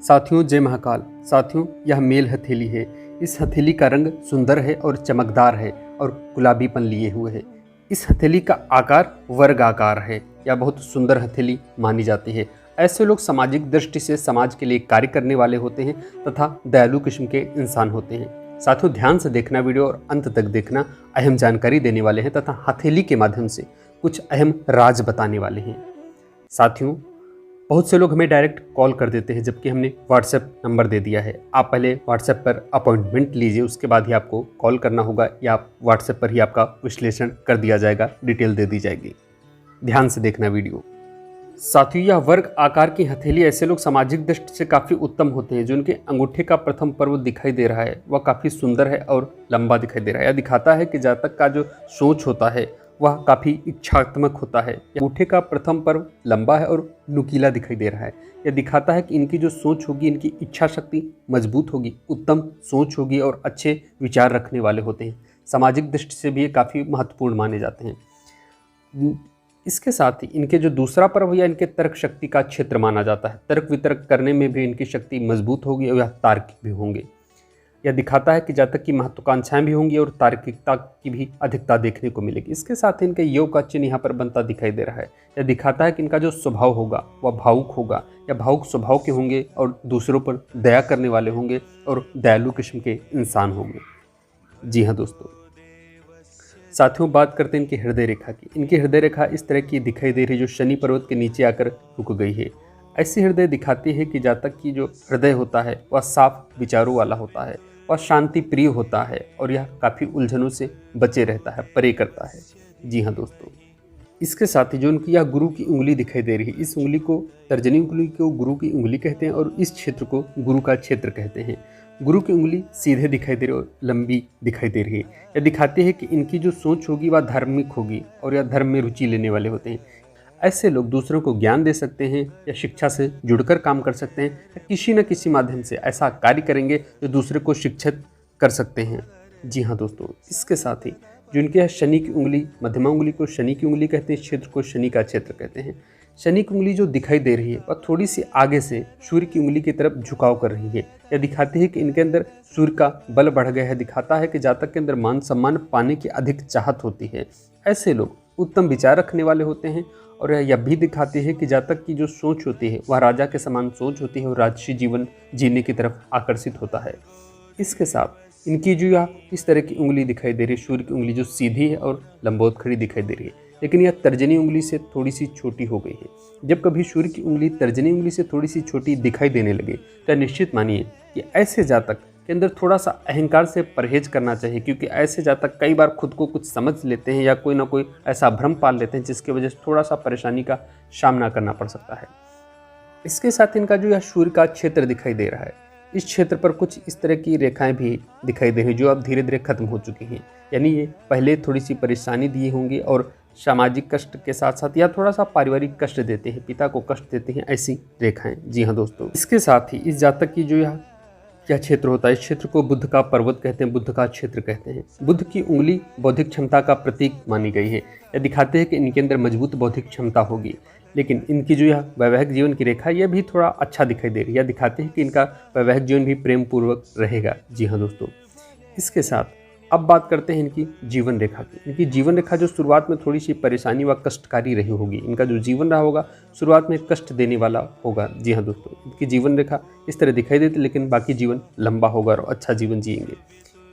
साथियों जय महाकाल। साथियों यह मेल हथेली है। इस हथेली का रंग सुंदर है और चमकदार है और गुलाबीपन लिए हुए है। इस हथेली का आकार वर्ग आकार है। यह बहुत सुंदर हथेली मानी जाती है। ऐसे लोग सामाजिक दृष्टि से समाज के लिए कार्य करने वाले होते हैं तथा दयालु किस्म के इंसान होते हैं। साथियों ध्यान से देखना वीडियो और अंत तक देखना। अहम जानकारी देने वाले हैं तथा हथेली के माध्यम से कुछ अहम राज बताने वाले हैं। साथियों बहुत से लोग हमें डायरेक्ट कॉल कर देते हैं जबकि हमने व्हाट्सएप नंबर दे दिया है। आप पहले व्हाट्सएप पर अपॉइंटमेंट लीजिए, उसके बाद ही आपको कॉल करना होगा या व्हाट्सएप पर ही आपका विश्लेषण कर दिया जाएगा, डिटेल दे दी जाएगी। ध्यान से देखना वीडियो। साथियों यह वर्ग आकार की हथेली ऐसे लोग सामाजिक दृष्टि से काफ़ी उत्तम होते हैं। जो उनके अंगूठे का प्रथम पर्व दिखाई दे रहा है वह काफ़ी सुंदर है और लंबा दिखाई दे रहा है। यह दिखाता है कि जातक का जो सोच होता है वह काफ़ी इच्छात्मक होता है। अंगूठे का प्रथम पर्व लंबा है और नुकीला दिखाई दे रहा है। यह दिखाता है कि इनकी जो सोच होगी, इनकी इच्छा शक्ति मजबूत होगी, उत्तम सोच होगी और अच्छे विचार रखने वाले होते हैं। सामाजिक दृष्टि से भी ये काफ़ी महत्वपूर्ण माने जाते हैं। इसके साथ ही इनके जो दूसरा पर्व या इनके तर्क शक्ति का क्षेत्र माना जाता है। तर्क वितर्क करने में भी इनकी शक्ति मजबूत होगी और यह तार्किक भी होंगे। यह दिखाता है कि जातक की महत्वाकांक्षाएं भी होंगी और तार्किकता की भी अधिकता देखने को मिलेगी। इसके साथ ही इनके योग का चिन्ह यहाँ पर बनता दिखाई दे रहा है। यह दिखाता है कि इनका जो स्वभाव होगा वह भावुक होगा या भावुक स्वभाव के होंगे और दूसरों पर दया करने वाले होंगे और दयालु किस्म के इंसान होंगे। जी हाँ दोस्तों, साथियों बात करते हैं इनकी हृदय रेखा की। इनकी हृदय रेखा इस तरह की दिखाई दे रही है जो शनि पर्वत के नीचे आकर रुक गई है। ऐसी हृदय दिखाती है कि जातक की जो हृदय होता है वह साफ विचारों वाला होता है, वह शांति प्रिय होता है और यह काफ़ी उलझनों से बचे रहता है, परे करता है। जी हाँ दोस्तों, इसके साथ ही जो उनकी यह गुरु की उंगली दिखाई दे रही है, इस उंगली को तर्जनी उंगली को गुरु की उंगली कहते हैं और इस क्षेत्र को गुरु का क्षेत्र कहते हैं। गुरु की उंगली सीधे दिखाई दे रही और लंबी दिखाई दे रही है। यह दिखाती है कि इनकी जो सोच होगी वह धार्मिक होगी और यह धर्म में रुचि लेने वाले होते हैं। ऐसे लोग दूसरों को ज्ञान दे सकते हैं या शिक्षा से जुड़कर काम कर सकते हैं या किसी न किसी माध्यम से ऐसा कार्य करेंगे जो दूसरे को शिक्षित कर सकते हैं। जी हाँ दोस्तों, इसके साथ ही जो इनके यहाँ शनि की उंगली, मध्यमा उंगली को शनि की उंगली कहते हैं, इस क्षेत्र को शनि का क्षेत्र कहते हैं। शनि की उंगली जो दिखाई दे रही है वह थोड़ी सी आगे से सूर्य की उंगली की तरफ झुकाव कर रही है। यह दिखाती है कि इनके अंदर सूर्य का बल बढ़ गया है। दिखाता है कि जातक के अंदर मान सम्मान पाने की अधिक चाहत होती है। ऐसे लोग उत्तम विचार रखने वाले होते हैं और यह भी दिखाती है कि जातक की जो सोच होती है वह राजा के समान सोच होती है और राजसी जीवन जीने की तरफ आकर्षित होता है। इसके साथ इनकी जो यह इस तरह की उंगली दिखाई दे रही है, सूर्य की उंगली जो सीधी है और लंबोत खड़ी दिखाई दे रही है, लेकिन यह तर्जनी उंगली से थोड़ी सी छोटी हो गई है। जब कभी सूर्य की उंगली तर्जनी उंगली से थोड़ी सी छोटी दिखाई देने लगे तो निश्चित मानिए कि ऐसे जातक के अंदर थोड़ा सा अहंकार से परहेज करना चाहिए, क्योंकि ऐसे जातक कई बार खुद को कुछ समझ लेते हैं या कोई ना कोई ऐसा भ्रम पाल लेते हैं जिसकी वजह से थोड़ा सा परेशानी का सामना करना पड़ सकता है। इसके साथ इनका जो यह सूर्य का क्षेत्र दिखाई दे रहा है, इस क्षेत्र पर कुछ इस तरह की रेखाएं भी दिखाई दे रही जो अब धीरे धीरे खत्म हो चुकी हैं। यानी ये पहले थोड़ी सी परेशानी दिए होंगे और सामाजिक कष्ट के साथ साथ या थोड़ा सा पारिवारिक कष्ट देते हैं, पिता को कष्ट देते हैं, ऐसी रेखाएं। जी हाँ दोस्तों, इसके साथ ही इस जातक की जो यह क्या क्षेत्र होता है, इस क्षेत्र को बुद्ध का पर्वत कहते हैं, बुद्ध का क्षेत्र कहते हैं। बुद्ध की उंगली बौद्धिक क्षमता का प्रतीक मानी गई है। यह दिखाते हैं कि इनके अंदर मजबूत बौद्धिक क्षमता होगी, लेकिन इनकी जो यह वैवाहिक जीवन की रेखा यह भी थोड़ा अच्छा दिखाई दे रही है। यह दिखाते हैं कि इनका वैवाहिक जीवन भी प्रेम पूर्वक रहेगा। जी हाँ दोस्तों, इसके साथ अब बात करते हैं इनकी जीवन रेखा की। इनकी जीवन रेखा जो शुरुआत में थोड़ी सी परेशानी व कष्टकारी रही होगी, इनका जो जीवन रहा होगा शुरुआत में कष्ट देने वाला होगा। जी हाँ दोस्तों, इनकी जीवन रेखा इस तरह दिखाई देती लेकिन बाकी जीवन लंबा होगा और अच्छा जीवन जिएंगे।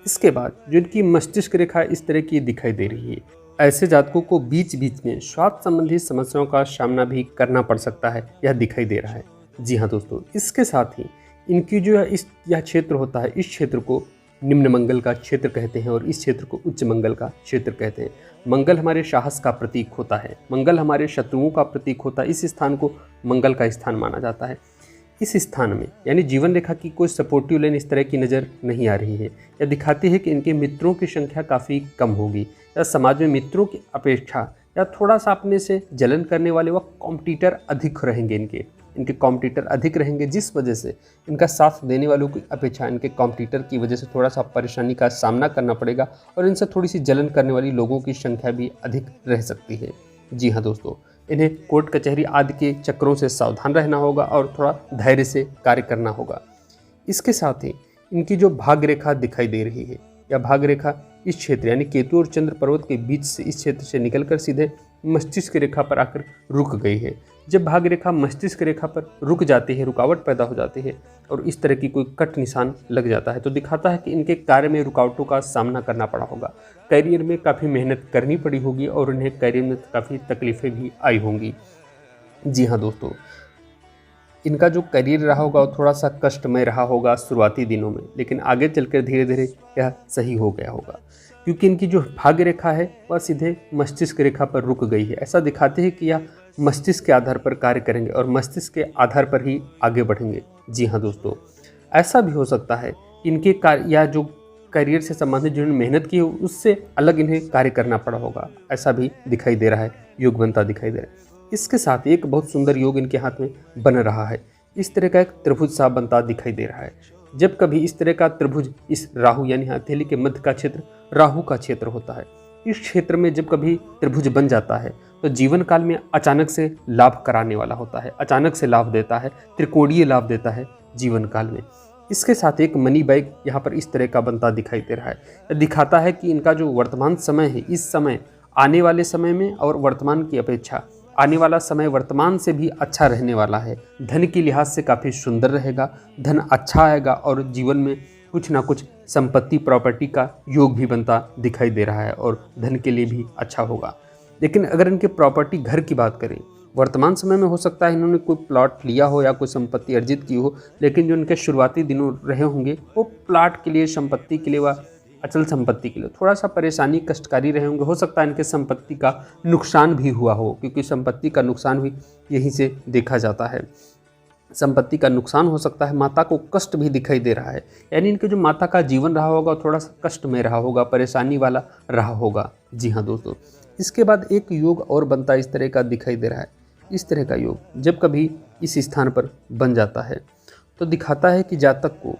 इसके बाद जो इनकी मस्तिष्क रेखा इस तरह की दिखाई दे रही है, ऐसे जातकों को बीच बीच में स्वास्थ्य संबंधी समस्याओं का सामना भी करना पड़ सकता है, यह दिखाई दे रहा है। जी हाँ दोस्तों, इसके साथ ही इनकी जो यह क्षेत्र होता है, इस क्षेत्र को निम्न मंगल का क्षेत्र कहते हैं और इस क्षेत्र को उच्च मंगल का क्षेत्र कहते हैं। मंगल हमारे साहस का प्रतीक होता है, मंगल हमारे शत्रुओं का प्रतीक होता है। इस स्थान को मंगल का स्थान माना जाता है। इस स्थान में यानी जीवन रेखा की कोई सपोर्टिव लाइन इस तरह की नज़र नहीं आ रही है। यह दिखाती है कि इनके मित्रों की संख्या काफ़ी कम होगी या समाज में मित्रों की अपेक्षा या थोड़ा सा अपने से जलन करने वाले व कॉम्पिटिटर अधिक रहेंगे। इनके कॉम्पिटिटर अधिक रहेंगे, जिस वजह से इनका साथ देने वालों की अपेक्षा इनके कॉम्पिटिटर की वजह से थोड़ा सा परेशानी का सामना करना पड़ेगा और इनसे थोड़ी सी जलन करने वाली लोगों की संख्या भी अधिक रह सकती है। जी हाँ दोस्तों, इन्हें कोर्ट कचहरी आदि के चक्रों से सावधान रहना होगा और थोड़ा धैर्य से कार्य करना होगा। इसके साथ ही इनकी जो भाग्य रेखा दिखाई दे रही है, या भाग्य रेखा इस क्षेत्र यानी केतु और चंद्र पर्वत के बीच से इस क्षेत्र से निकलकर सीधे मस्तिष्क रेखा पर आकर रुक गई है। जब भाग्य रेखा मस्तिष्क रेखा पर रुक जाती है, रुकावट पैदा हो जाती है और इस तरह की कोई कट निशान लग जाता है, तो दिखाता है कि इनके कार्य में रुकावटों का सामना करना पड़ा होगा, करियर में काफ़ी मेहनत करनी पड़ी होगी और उन्हें करियर में काफ़ी तकलीफ़ें भी आई होंगी। जी हाँ दोस्तों, इनका जो करियर रहा होगा वो थोड़ा सा कष्टमय रहा होगा शुरुआती दिनों में, लेकिन आगे चलकर धीरे धीरे यह सही हो गया होगा, क्योंकि इनकी जो भाग्य रेखा है वह सीधे मस्तिष्क रेखा पर रुक गई है। ऐसा दिखाते हैं कि यह मस्तिष्क के आधार पर कार्य करेंगे और मस्तिष्क के आधार पर ही आगे बढ़ेंगे। जी हाँ दोस्तों, ऐसा भी हो सकता है कि इनके कार्य या जो करियर से संबंधित जिन्होंने मेहनत की है उससे अलग इन्हें कार्य करना पड़ा होगा, ऐसा भी दिखाई दे रहा है, योग बनता दिखाई दे रहा है। इसके साथ एक बहुत सुंदर योग इनके हाथ में बन रहा है। इस तरह का एक त्रिभुज सा बनता दिखाई दे रहा है। जब कभी इस तरह का त्रिभुज इस राहु यानी हथेली के मध्य का क्षेत्र राहु का क्षेत्र होता है, इस क्षेत्र में जब कभी त्रिभुज बन जाता है तो जीवन काल में अचानक से लाभ कराने वाला होता है, अचानक से लाभ देता है, त्रिकोणीय लाभ देता है जीवन काल में। इसके साथ एक मनी बैग यहाँ पर इस तरह का बनता दिखाई दे रहा है। यह दिखाता है कि इनका जो वर्तमान समय है, इस समय आने वाले समय में और वर्तमान की अपेक्षा आने वाला समय वर्तमान से भी अच्छा रहने वाला है। धन के लिहाज से काफ़ी सुंदर रहेगा, धन अच्छा आएगा और जीवन में कुछ ना कुछ संपत्ति प्रॉपर्टी का योग भी बनता दिखाई दे रहा है और धन के लिए भी अच्छा होगा। लेकिन अगर इनके प्रॉपर्टी घर की बात करें, वर्तमान समय में हो सकता है इन्होंने कोई प्लॉट लिया हो या कोई संपत्ति अर्जित की हो, लेकिन जो इनके शुरुआती दिनों रहे होंगे वो प्लॉट के लिए, संपत्ति के लिए व अचल संपत्ति के लिए थोड़ा सा परेशानी कष्टकारी रहे होंगे। हो सकता है इनके संपत्ति का नुकसान भी हुआ हो, क्योंकि संपत्ति का नुकसान भी यहीं से देखा जाता है। संपत्ति का नुकसान हो सकता है, माता को कष्ट भी दिखाई दे रहा है, यानी इनके जो माता का जीवन रहा होगा थोड़ा सा कष्ट में रहा होगा, परेशानी वाला रहा होगा। जी हाँ दोस्तों, इसके बाद एक योग और बनता इस तरह का दिखाई दे रहा है। इस तरह का योग जब कभी इस स्थान पर बन जाता है तो दिखाता है कि जातक को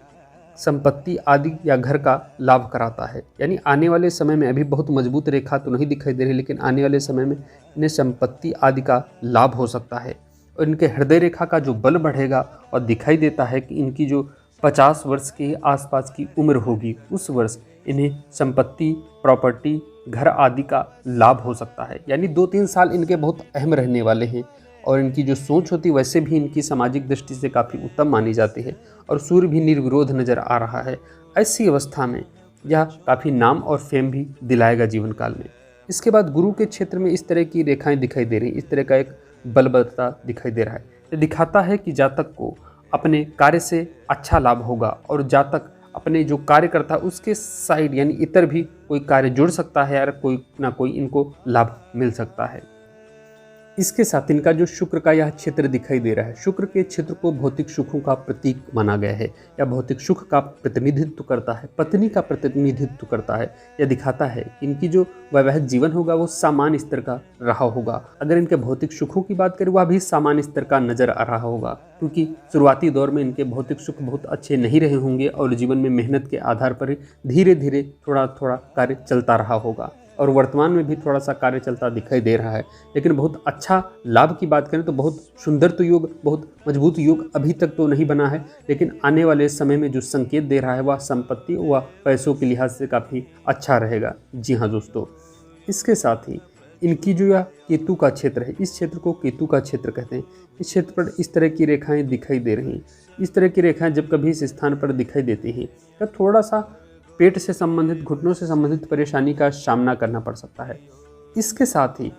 संपत्ति आदि या घर का लाभ कराता है, यानी आने वाले समय में, अभी बहुत मजबूत रेखा तो नहीं दिखाई दे रही, लेकिन आने वाले समय में इन्हें संपत्ति आदि का लाभ हो सकता है और इनके हृदय रेखा का जो बल बढ़ेगा और दिखाई देता है कि इनकी जो 50 वर्ष के आसपास की उम्र होगी उस वर्ष इन्हें संपत्ति प्रॉपर्टी घर आदि का लाभ हो सकता है। यानी 2-3 साल इनके बहुत अहम रहने वाले हैं और इनकी जो सोच होती वैसे भी इनकी सामाजिक दृष्टि से काफ़ी उत्तम मानी जाती है और सूर्य भी निर्विरोध नज़र आ रहा है। ऐसी अवस्था में यह काफ़ी नाम और फेम भी दिलाएगा जीवन काल में। इसके बाद गुरु के क्षेत्र में इस तरह की रेखाएं दिखाई दे रही, इस तरह का एक बल बढ़ता दिखाई दे रहा है। ये दिखाता है कि जातक को अपने कार्य से अच्छा लाभ होगा और जातक अपने जो कार्य करता है उसके साइड यानी इतर भी कोई कार्य जुड़ सकता है या कोई ना कोई इनको लाभ मिल सकता है। इसके साथ इनका जो शुक्र का यह क्षेत्र दिखाई दे रहा है, शुक्र के क्षेत्र को भौतिक सुखों का प्रतीक माना गया है या भौतिक सुख का प्रतिनिधित्व करता है, पत्नी का प्रतिनिधित्व करता है। यह दिखाता है कि इनकी जो वैवाहिक जीवन होगा वो सामान्य स्तर का रहा होगा। अगर इनके भौतिक सुखों की बात करें वह भी सामान्य स्तर का नजर आ रहा होगा, क्योंकि शुरुआती दौर में इनके भौतिक सुख बहुत अच्छे नहीं रहे होंगे और जीवन में मेहनत के आधार पर धीरे धीरे थोड़ा थोड़ा कार्य चलता रहा होगा और वर्तमान में भी थोड़ा सा कार्य चलता दिखाई दे रहा है। लेकिन बहुत अच्छा लाभ की बात करें तो बहुत सुंदर तो योग, बहुत मजबूत योग अभी तक तो नहीं बना है, लेकिन आने वाले समय में जो संकेत दे रहा है वह संपत्ति व पैसों के लिहाज से काफ़ी अच्छा रहेगा। जी हाँ दोस्तों, इसके साथ ही इनकी जो यह केतु का क्षेत्र है, इस क्षेत्र को केतु का क्षेत्र कहते हैं। इस क्षेत्र पर इस तरह की रेखाएं दिखाई दे रही हैं। इस तरह की रेखाएं जब कभी इस स्थान पर दिखाई देती हैं तो थोड़ा सा पेट से संबंधित, घुटनों से संबंधित परेशानी का सामना करना पड़ सकता है। इसके साथ ही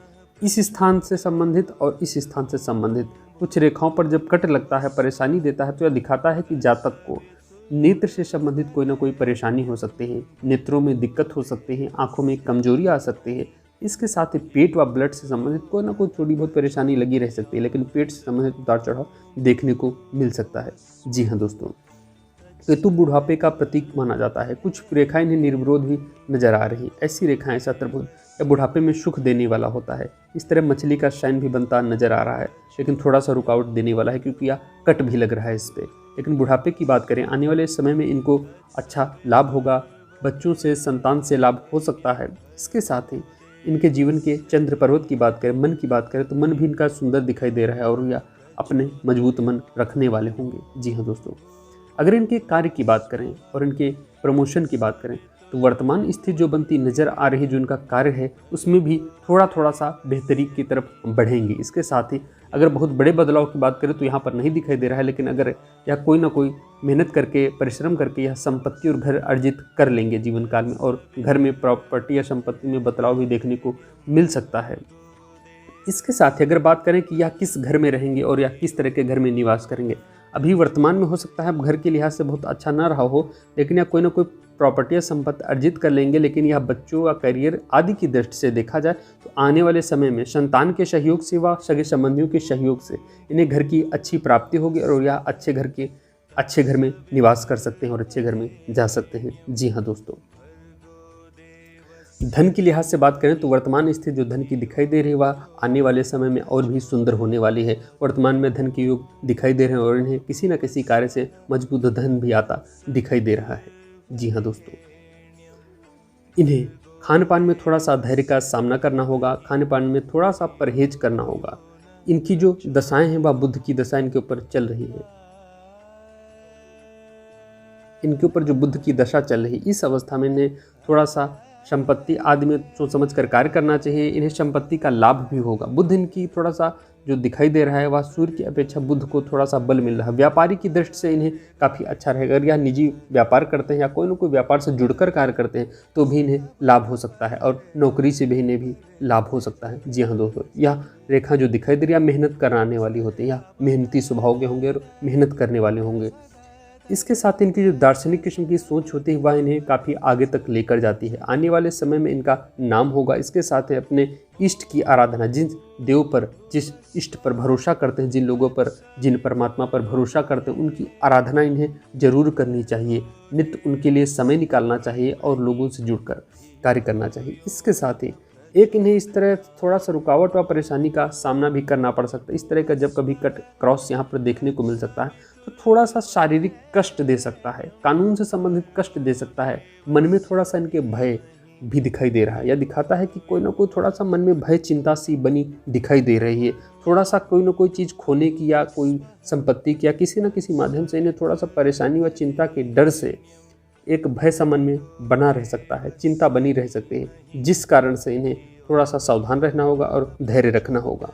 इस स्थान से संबंधित और इस स्थान से संबंधित कुछ रेखाओं पर जब कट लगता है, परेशानी देता है, तो यह दिखाता है कि जातक को नेत्र से संबंधित कोई ना कोई परेशानी हो सकती है, नेत्रों में दिक्कत हो सकती है, आंखों में कमजोरी आ सकती है। इसके साथ ही पेट व ब्लड से संबंधित कोई ना कोई थोड़ी बहुत परेशानी लगी रह सकती है, लेकिन पेट से संबंधित उतार चढ़ाव देखने को मिल सकता है। जी हाँ दोस्तों, केतु बुढ़ापे का प्रतीक माना जाता है। कुछ रेखाएं इन्हें निर्विरोध भी नजर आ रही। ऐसी रेखाएं, ऐसा त्रिभुज या बुढ़ापे में सुख देने वाला होता है। इस तरह मछली का शाइन भी बनता नजर आ रहा है, लेकिन थोड़ा सा रुकावट देने वाला है क्योंकि यह कट भी लग रहा है इस पर। लेकिन बुढ़ापे की बात करें, आने वाले समय में इनको अच्छा लाभ होगा, बच्चों से, संतान से लाभ हो सकता है। इसके साथ ही इनके जीवन के चंद्र पर्वत की बात करें, मन की बात करें, तो मन भी इनका सुंदर दिखाई दे रहा है और यह अपने मजबूत मन रखने वाले होंगे। जी हाँ दोस्तों, अगर इनके कार्य की बात करें और इनके प्रमोशन की बात करें, तो वर्तमान स्थिति जो बनती नज़र आ रही जो इनका कार्य है, उसमें भी थोड़ा थोड़ा सा बेहतरी की तरफ बढ़ेंगे। इसके साथ ही अगर बहुत बड़े बदलाव की बात करें तो यहाँ पर नहीं दिखाई दे रहा है, लेकिन अगर यह कोई ना कोई मेहनत करके, परिश्रम करके यह संपत्ति और घर अर्जित कर लेंगे जीवन काल में, और घर में प्रॉपर्टी या संपत्ति में बदलाव भी देखने को मिल सकता है। इसके साथ ही अगर बात करें कि यह किस घर में रहेंगे और या किस तरह के घर में निवास करेंगे, अभी वर्तमान में हो सकता है घर के लिहाज से बहुत अच्छा ना रहा हो, लेकिन यह कोई ना कोई प्रॉपर्टी या संपत्ति अर्जित कर लेंगे। लेकिन यह बच्चों या करियर आदि की दृष्टि से देखा जाए तो आने वाले समय में संतान के सहयोग से व सगे संबंधियों के सहयोग से इन्हें घर की अच्छी प्राप्ति होगी और यह अच्छे घर में निवास कर सकते हैं और अच्छे घर में जा सकते हैं। जी हाँ दोस्तों, धन की लिहाज से बात करें तो वर्तमान स्थिति जो धन की दिखाई दे रही है वह आने वाले समय में और भी सुंदर होने वाली है। वर्तमान में धन के योग दिखाई दे रहे हैं और इन्हें किसी न किसी कार्य से मजबूत धन भी आता दिखाई दे रहा है। जी हाँ दोस्तों, इन्हें खान पान में थोड़ा सा धैर्य का सामना करना होगा, खान पान में थोड़ा सा परहेज करना होगा। इनकी जो दशाएं हैं वह बुध की दशा इनके ऊपर चल रही है। इनके ऊपर जो बुध की दशा चल रही, इस अवस्था में इन्हें थोड़ा सा संपत्ति आदि में सोच समझ कर कार्य करना चाहिए। इन्हें संपत्ति का लाभ भी होगा। बुध इनकी थोड़ा सा जो दिखाई दे रहा है वह सूर्य की अपेक्षा बुध को थोड़ा सा बल मिल रहा है। व्यापारी की दृष्टि से इन्हें काफ़ी अच्छा रहेगा। अगर यह निजी व्यापार करते हैं या कोई ना कोई व्यापार से जुड़कर कार्य करते हैं तो भी इन्हें लाभ हो सकता है, और नौकरी से भी इन्हें भी लाभ हो सकता है। जी हाँ दोस्तों, यह रेखा जो दिखाई दे रही है मेहनत कराने वाली होती है, या मेहनती स्वभाव के होंगे और मेहनत करने वाले होंगे। इसके साथ इनकी जो दार्शनिक किस्म की सोच होती है वह इन्हें काफ़ी आगे तक लेकर जाती है। आने वाले समय में इनका नाम होगा। इसके साथ ही अपने इष्ट की आराधना, जिन देव पर, जिस इष्ट पर भरोसा करते हैं, जिन लोगों पर, जिन परमात्मा पर भरोसा करते हैं, उनकी आराधना इन्हें जरूर करनी चाहिए। नित्य उनके लिए समय निकालना चाहिए और लोगों से जुड़कर कार्य करना चाहिए। इसके साथ ही एक इन्हें इस तरह थोड़ा सा रुकावट व परेशानी का सामना भी करना पड़ सकता है। इस तरह का जब कभी कट क्रॉस यहाँ पर देखने को मिल सकता है तो थोड़ा सा शारीरिक कष्ट दे सकता है, कानून से संबंधित कष्ट दे सकता है। मन में थोड़ा सा इनके भय भी दिखाई दे रहा है, या दिखाता है कि कोई ना कोई थोड़ा सा मन में भय, चिंता सी बनी दिखाई दे रही है। थोड़ा सा कोई ना कोई चीज़ खोने की या कोई संपत्ति की या किसी न किसी माध्यम से इन्हें थोड़ा सा परेशानी व चिंता के डर से एक भय सा मन में बना रह सकता है, चिंता बनी रह सकती है, जिस कारण से इन्हें थोड़ा सा सावधान रहना होगा और धैर्य रखना होगा।